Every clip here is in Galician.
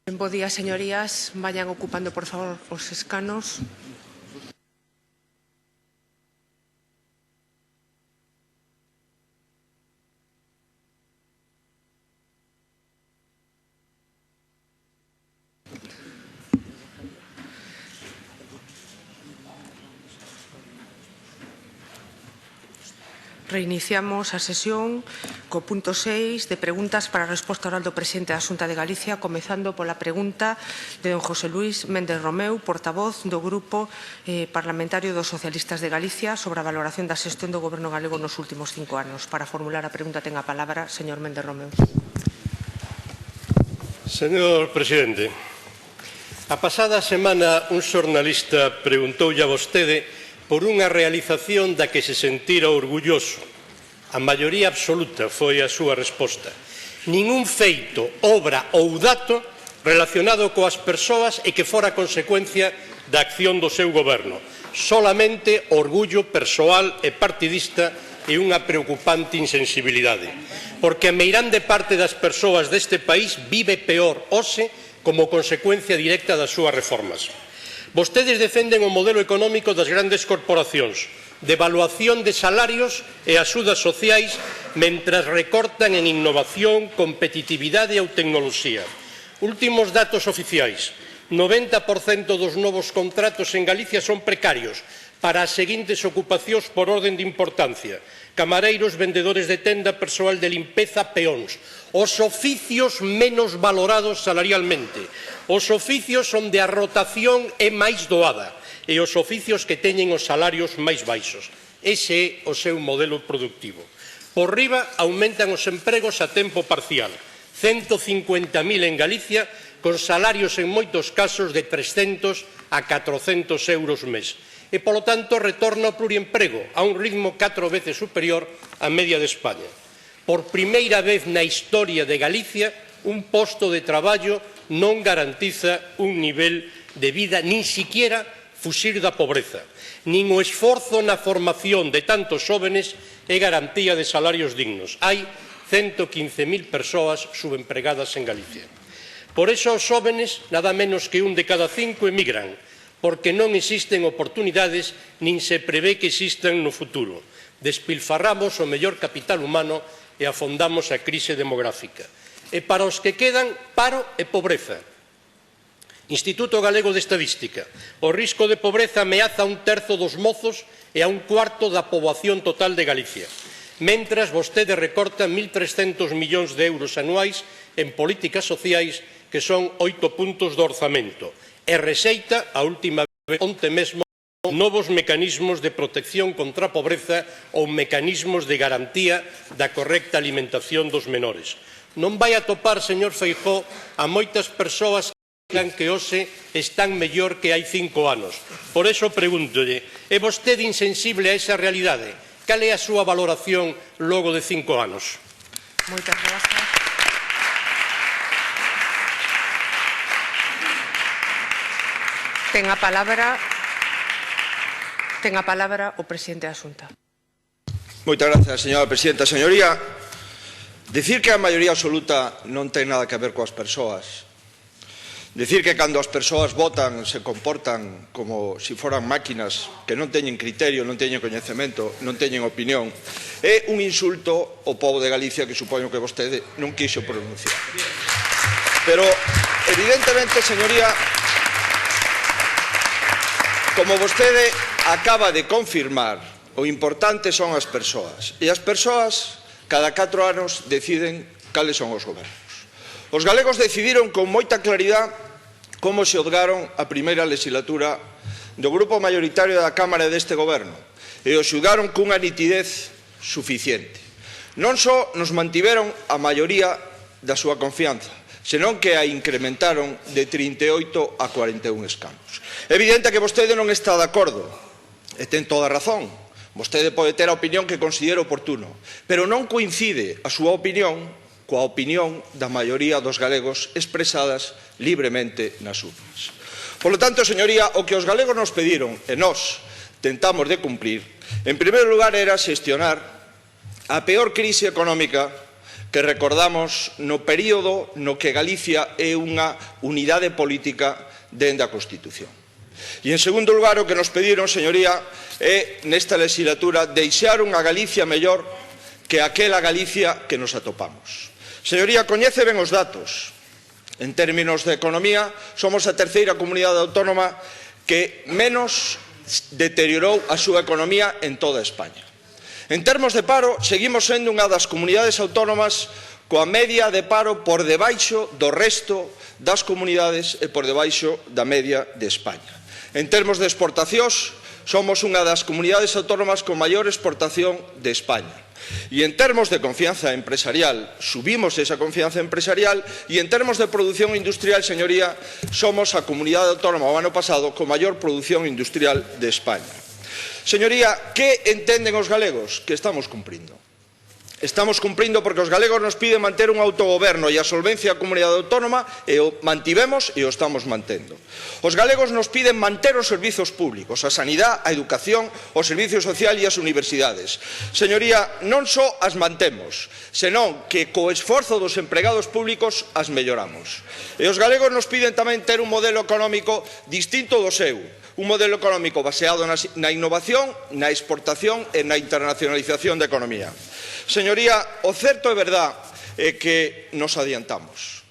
Bo día, señorías. Vayan ocupando, por favor, os escanos. Reiniciamos a sesión co punto 6 de preguntas para a resposta oral do presidente da Xunta de Galicia, comezando pola pregunta de don José Luís Méndez Romeu, portavoz do Grupo Parlamentario dos Socialistas de Galicia, sobre a valoración da xestión do Goberno galego nos últimos 5 anos. Para formular a pregunta ten a palabra señor Méndez Romeu. Señor presidente, a pasada semana un xornalista preguntoulle a vostede por unha realización da que se sentira orgulloso. A maioría absoluta foi a súa resposta. Ningún feito, obra ou dato relacionado coas persoas e que fora consecuencia da acción do seu goberno. Solamente orgullo persoal e partidista e unha preocupante insensibilidade. Porque a meirande parte das persoas deste país vive peor hoxe como consecuencia directa das súas reformas. Vostedes defenden o modelo económico das grandes corporacións, devaluación de salarios e axudas sociais, mentras recortan en innovación, competitividade ou tecnoloxía. Últimos datos oficiais: 90% dos novos contratos en Galicia son precarios para as seguintes ocupacións por orden de importancia: camareiros, vendedores de tenda, persoal de limpeza, peóns. Os oficios menos valorados salarialmente, os oficios onde a rotación é máis doada e os oficios que teñen os salarios máis baixos. Ese é o seu modelo productivo. Por riba, aumentan os empregos a tempo parcial, 150.000 en Galicia, con salarios en moitos casos de 300 a 400 euros mes. E, polo tanto, retorna ao pluriemprego a un ritmo 4 veces superior á media de España. Por primeira vez na historia de Galicia, un posto de traballo non garantiza un nivel de vida, nin siquiera fuxir da pobreza. Nin o esforzo na formación de tantos jóvenes é garantía de salarios dignos. Hai 115.000 persoas subempregadas en Galicia. Por iso os jóvenes, nada menos que 1 de cada 5 emigran, porque non existen oportunidades nin se prevé que existan no futuro. Despilfarramos o mellor capital humano e afondamos a crise demográfica. E para os que quedan, paro e pobreza. Instituto Galego de Estadística. O risco de pobreza ameaza a 1/3 dos mozos e a 1/4 da poboación total de Galicia. Mentras, vostede recorta 1.300 millóns de euros anuais en políticas sociais, que son 8 puntos do orzamento, e rexeita a última vez onte mesmo novos mecanismos de protección contra a pobreza ou mecanismos de garantía da correcta alimentación dos menores. Non vai atopar, señor Feijóo, a moitas persoas que digan que hoxe están mellor que hai 5 anos. Por iso pregúntolle, é vostede insensible a esa realidade? Cal é a súa valoración logo de 5 anos? Moitas grazas. Ten a palabra o presidente da Xunta. Moitas grazas, señora presidenta. Señoría, dicir que a maioría absoluta non ten nada que ver coas persoas, dicir que cando as persoas votan se comportan como se foran máquinas que non teñen criterio, non teñen coñecemento, non teñen opinión, é un insulto ao pobo de Galicia que supoño que vostede non quixo pronunciar. Pero, evidentemente, señoría, como vostede acaba de confirmar, o importante son as persoas. E as persoas, cada 4 anos, deciden cales son os gobernos. Os galegos decidiron con moita claridade como se xulgaron a primeira legislatura do grupo maioritario da Cámara deste goberno, e o xulgaron cunha nitidez suficiente. Non só nos mantiveron a maioría da súa confianza, senón que a incrementaron de 38 a 41 escanos. É evidente que vostede non está de acordo, e ten toda a razón. Vostede pode ter a opinión que considere oportuno, pero non coincide a súa opinión coa opinión da maioría dos galegos expresadas libremente nas urnas. Por lo tanto, señoría, o que os galegos nos pediron e nós tentamos de cumprir, en primeiro lugar, era xestionar a peor crise económica que recordamos no período no que Galicia é unha unidade política dende a Constitución. E, en segundo lugar, o que nos pediron, señoría, é, nesta legislatura, deixar unha Galicia mellor que aquela Galicia que nos atopamos. Señoría, coñece ben os datos. En términos de economía, somos a terceira comunidade autónoma que menos deteriorou a súa economía en toda España. En termos de paro, seguimos sendo unha das comunidades autónomas coa media de paro por debaixo do resto das comunidades e por debaixo da media de España. En termos de exportacións, somos unha das comunidades autónomas con maior exportación de España. E en termos de confianza empresarial, subimos esa confianza empresarial e en termos de produción industrial, señoría, somos a comunidade autónoma o ano pasado con maior produción industrial de España. Señoría, que entenden os galegos? Que estamos cumprindo. Estamos cumprindo porque os galegos nos piden manter un autogoberno e a solvencia da comunidade autónoma e o mantivemos e o estamos mantendo. Os galegos nos piden manter os servizos públicos, a sanidade, a educación, o servicio social e as universidades. Señoría, non só as mantemos, senón que co esforzo dos empregados públicos as melloramos. E os galegos nos piden tamén ter un modelo económico distinto do seu, un modelo económico baseado na innovación, na exportación e na internacionalización da economía. Señoría, o certo é verdad é que nos adiantamos.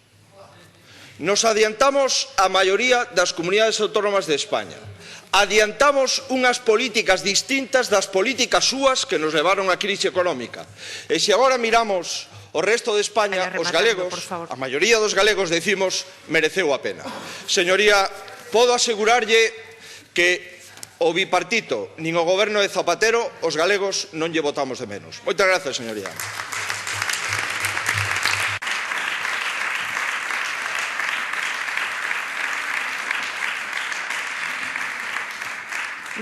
Nos adiantamos a maioría das comunidades autónomas de España. Adiantamos unhas políticas distintas das políticas súas que nos levaron á crise económica. E se agora miramos o resto de España, os galegos, a maioría dos galegos decimos mereceu a pena. Señoría, podo asegurarlle que o bipartito, nin o goberno de Zapatero, os galegos non lle votamos de menos. Moitas grazas, señoría.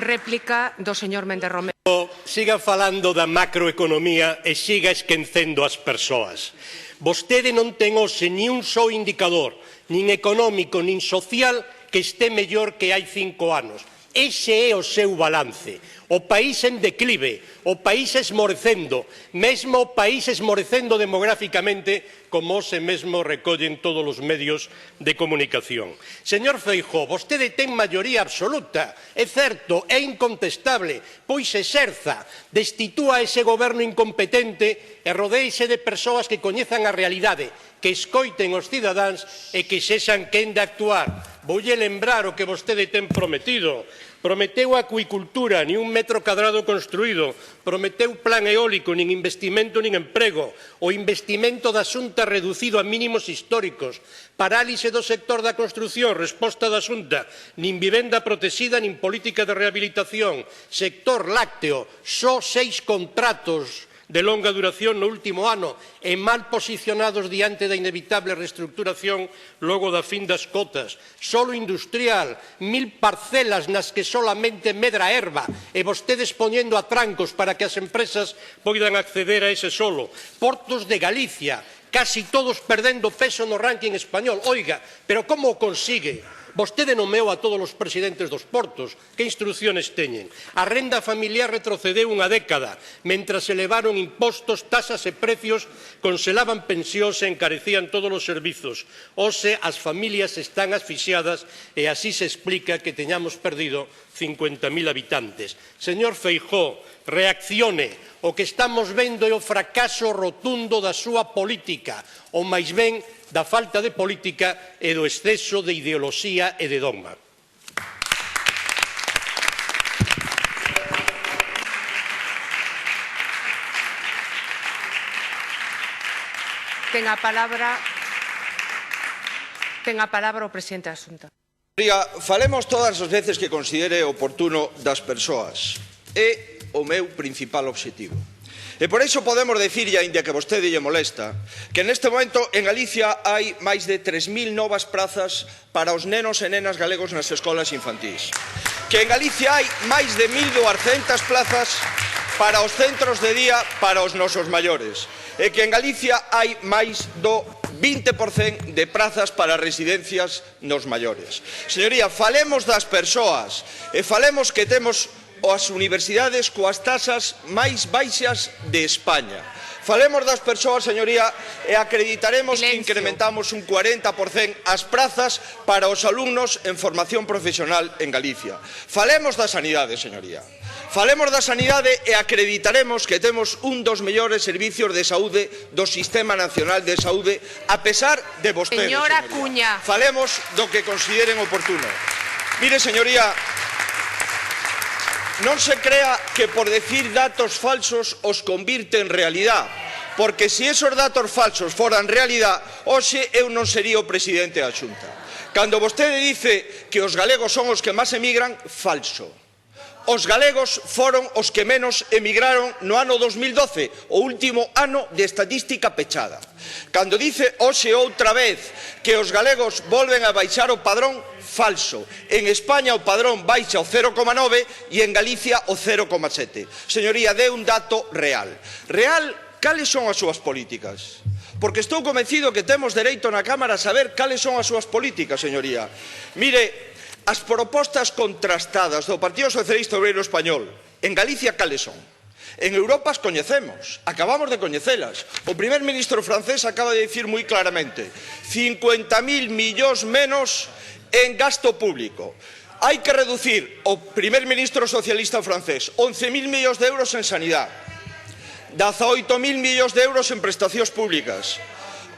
Réplica do señor Méndez Romeu. Siga falando da macroeconomía e siga esquecendo as persoas. Vostede non ten hoxe ni un só indicador, nin económico, nin social, que este mellor que hai 5 anos. Ese é o seu balance. O país en declive, o país esmorecendo, mesmo o país esmorecendo demográficamente, como se mesmo recollen todos os medios de comunicación. Señor Feijóo, vostede ten maioría absoluta, é certo, é incontestable, pois exerza, destitúa ese goberno incompetente e rodéise de persoas que coñezan a realidade, que escoiten os cidadáns e que sexan quen de actuar. Voulle lembrar o que vostede ten prometido. Prometeu a acuicultura, nin un metro cadrado construído. Prometeu plan eólico, nin investimento nin emprego. O investimento da Xunta reducido a mínimos históricos. Parálise do sector da construción, resposta da Xunta. Nin vivenda protexida, nin política de rehabilitación. Sector lácteo, só 6 contratos de longa duración no último ano e mal posicionados diante da inevitable reestructuración logo da fin das cotas. Solo industrial, 1000 parcelas nas que solamente medra a herba e vostedes poñendo atrancos para que as empresas poidan acceder a ese solo. Portos de Galicia, casi todos perdendo peso no ranking español. Oiga, pero como o consigue? Vostede nomeou a todos os presidentes dos portos. Que instrucciones teñen? A renda familiar retrocedeu unha década, mentras se elevaron impostos, tasas e precios, conselaban pensións e encarecían todos os servizos. Hoxe as familias están asfixiadas e así se explica que teñamos perdido 50.000 habitantes. Señor Feijóo, reaccione. O que estamos vendo é o fracaso rotundo da súa política, ou máis ben da falta de política e do exceso de ideoloxía e de dogma. Ten a palabra o presidente da Xunta. Falemos todas as veces que considere oportuno das persoas. É o meu principal obxectivo. E por iso podemos dicir, e aínda que vostede lle molesta, que neste momento en Galicia hai máis de 3.000 novas prazas para os nenos e nenas galegos nas escolas infantís. Que en Galicia hai máis de 1.200 plazas para os centros de día para os nosos maiores. E que en Galicia hai máis do 20% de prazas para residencias nos maiores. Señoría, falemos das persoas e falemos que temos as universidades coas tasas máis baixas de España. Falemos das persoas, señoría, e acreditaremos que Silencio. incrementamos un 40% as prazas para os alumnos en formación profesional en Galicia. Falemos da sanidade, señoría. Falemos da sanidade e acreditaremos que temos un dos mellores servicios de saúde do Sistema Nacional de Saúde, a pesar de vostedes, Señora señoría. Cuña. Falemos do que consideren oportuno. Mire, señoría, non se crea que por decir datos falsos os convirte en realidad, porque se esos datos falsos foran realidad, hoxe eu non sería o presidente da Xunta. Cando vostede dice que os galegos son os que máis emigran, falso. Os galegos foron os que menos emigraron no ano 2012, o último ano de estatística pechada. Cando dice hoxe outra vez que os galegos volven a baixar o padrón, falso. En España o padrón baixa o 0,9 e en Galicia o 0,7. Señoría, dé un dato real. Real, cales son as súas políticas? Porque estou convencido que temos dereito na Cámara a saber cales son as súas políticas, señoría. Mire, as propostas contrastadas do Partido Socialista Obreiro Español en Galicia cales son? En Europa as coñecemos, acabamos de coñecelas. O primer ministro francés acaba de dicir moi claramente 50.000 millóns menos en gasto público. Hai que reducir, o primer ministro socialista francés, 11.000 millóns de euros en sanidade, 18.000 millóns de euros en prestacións públicas,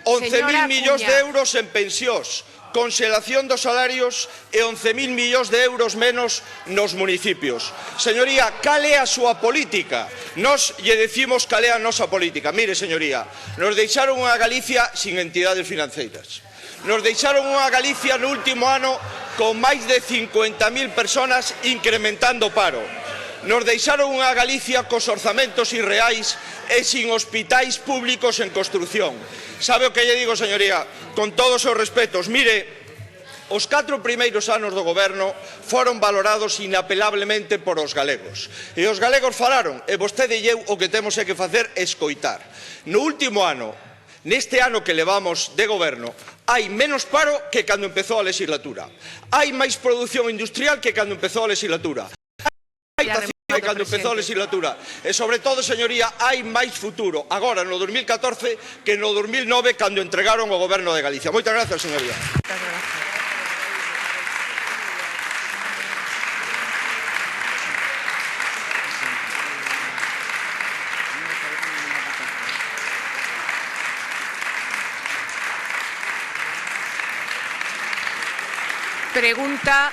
11.000 millóns de euros en pensións, conxelación dos salarios e 11.000 millóns de euros menos nos municipios. Señoría, cal é a súa política? Nós lle decimos cal é a nosa política. Mire, señoría, nos deixaron unha Galicia sin entidades financeiras. Nos deixaron unha Galicia no último ano con máis de 50.000 personas incrementando o paro. Nos deixaron unha Galicia cos orzamentos irreais e sin hospitais públicos en construción. Sabe o que lle digo, señoría? Con todos os respetos, mire, os 4 primeiros anos do goberno foron valorados inapelablemente por os galegos. E os galegos falaron, e vostede e eu o que temos é que facer é escoitar. No último ano, neste ano que levamos de goberno, hai menos paro que cando empezou a legislatura. Hai máis produción industrial que cando empezou a legislatura. Cando empezou a legislatura. E, sobre todo, señoría, hai máis futuro agora no 2014 que no 2009 cando entregaron o goberno de Galicia. Moitas gracias, señoría. Pregunta